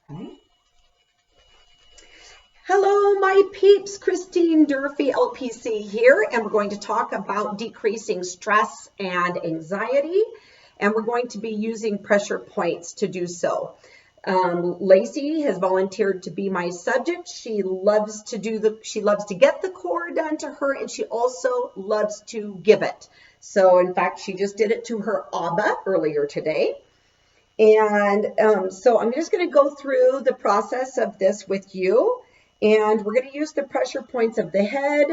Okay. Hello, my peeps. Christine Durfee, LPC here, and we're going to talk about decreasing stress and anxiety, and we're going to be using pressure points to do so. Lacey has volunteered to be my subject. She loves to get the core done to her, and she also loves to give it. So, in fact, she just did it to her Abba earlier today. And so I'm just going to go through the process of this with you. And we're going to use the pressure points of the head,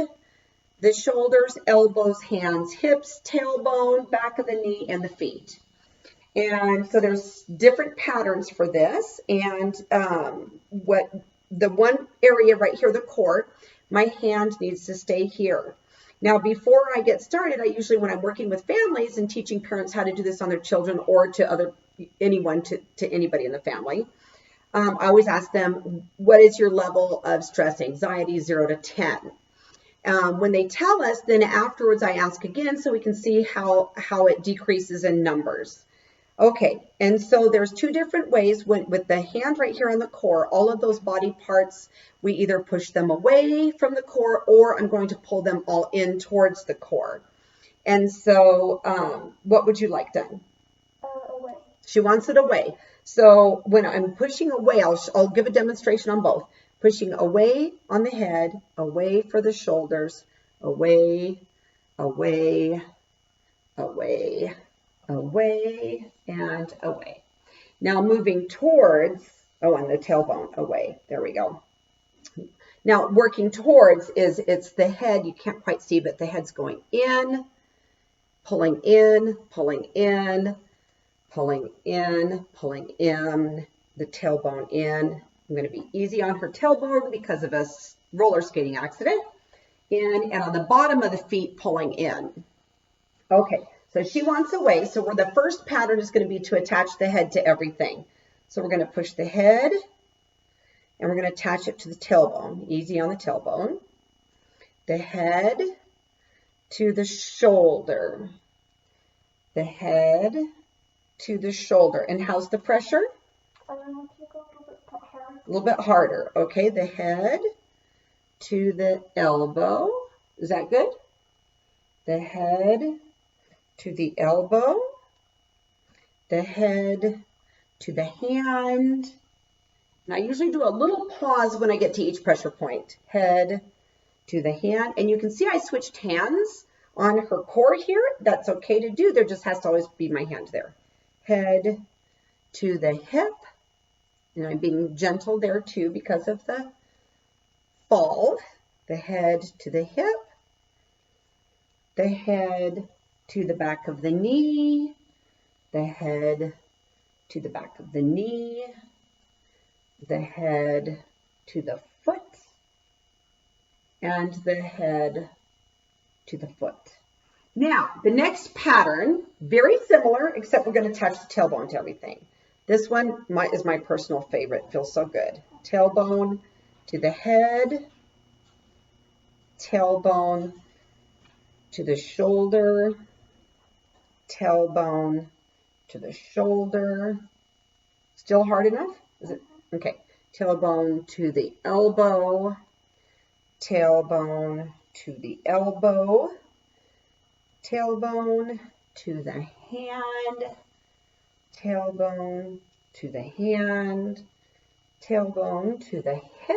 the shoulders, elbows, hands, hips, tailbone, back of the knee, and the feet. And so there's different patterns for this. And what the one area right here, the core, my hand needs to stay here. Now, before I get started, I usually, when I'm working with families and teaching parents how to do this on their children or to anyone, to anybody in the family, I always ask them, what is your level of stress, anxiety, 0 to 10? When they tell us, then afterwards I ask again so we can see how it decreases in numbers. Okay, and so there's two different ways. With the hand right here on the core, all of those body parts, we either push them away from the core or I'm going to pull them all in towards the core. And so what would you like done? Away. She wants it away. So when I'm pushing away, I'll give a demonstration on both. Pushing away on the head, away for the shoulders, away, away, away, away, and away. Now moving towards, and the tailbone, away. There we go. Now working towards it's the head. You can't quite see, but the head's going in, pulling in, pulling in, pulling in, pulling in, the tailbone in. I'm going to be easy on her tailbone because of a roller skating accident. In, and on the bottom of the feet, pulling in. Okay, so she wants away. So the first pattern is going to be to attach the head to everything. So we're going to push the head, and we're going to attach it to the tailbone. Easy on the tailbone. The head to the shoulder. The head to the shoulder. And how's the pressure? I want you to go a little bit harder. A little bit harder. Okay, the head to the elbow. Is that good? The head to the elbow. The head to the hand. And I usually do a little pause when I get to each pressure point. Head to the hand. And you can see I switched hands on her core here. That's okay to do. There just has to always be my hand there. Head to the hip. And I'm being gentle there too because of the fall. The head to the hip. The head to the back of the knee. The head to the back of the knee. The head to the foot. And the head to the foot. Now, the next pattern, very similar, except we're going to attach the tailbone to everything. This one is my personal favorite. Feels so good. Tailbone to the head. Tailbone to the shoulder. Tailbone to the shoulder. Still hard enough? Is it? Okay. Tailbone to the elbow. Tailbone to the elbow. Tailbone to the hand. Tailbone to the hand. Tailbone to the hip.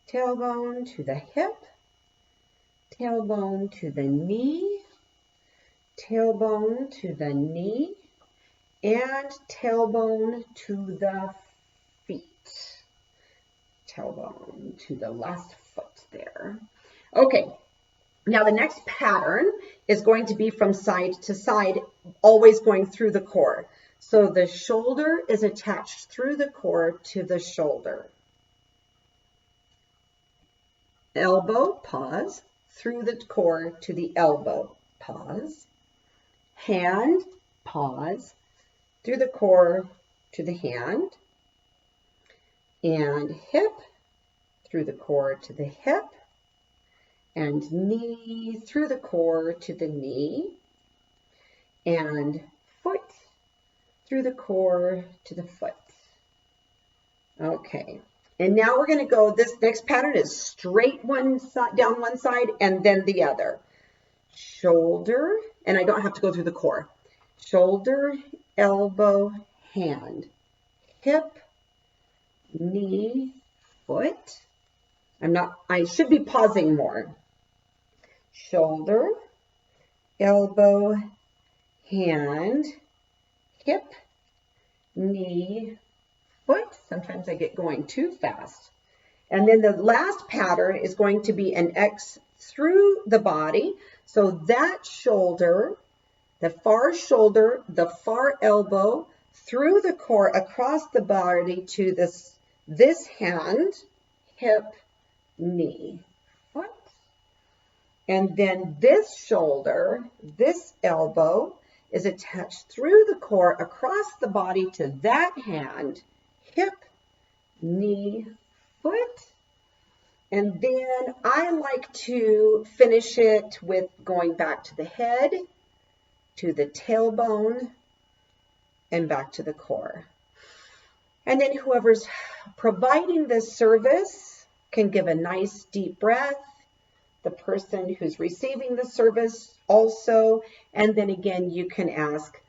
Tailbone to the hip. Tailbone to the knee. Tailbone to the knee. And tailbone to the feet. Tailbone to the last foot there. Okay. Now the next pattern is going to be from side to side, always going through the core. So the shoulder is attached through the core to the shoulder. Elbow, pause, through the core to the elbow, pause. Hand, pause, through the core to the hand. And hip, through the core to the hip. And knee through the core to the knee, and foot through the core to the foot. Okay. And now we're going to go, this next pattern is straight one side, down one side and then the other. Shoulder, and I don't have to go through the core. Shoulder, elbow, hand, hip, knee, foot. I should be pausing more. Shoulder, elbow, hand, hip, knee, foot. Sometimes I get going too fast. And then the last pattern is going to be an X through the body. So that shoulder, the far elbow, through the core, across the body to this hand, hip, knee, foot. And then this shoulder, this elbow, is attached through the core, across the body to that hand, hip, knee, foot. And then I like to finish it with going back to the head, to the tailbone, and back to the core. And then whoever's providing this service can give a nice deep breath. The person who's receiving the service also. And then again, you can ask,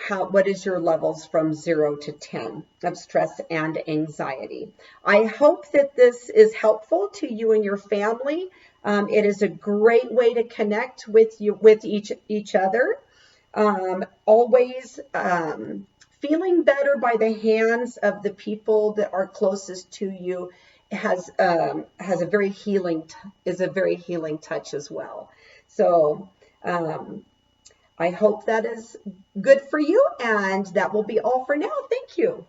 what is your levels from 0 to 10 of stress and anxiety? I hope that this is helpful to you and your family. It is a great way to connect with each other. Always feeling better by the hands of the people that are closest to you is a very healing touch as well. So I hope that is good for you, and that will be all for now. Thank you.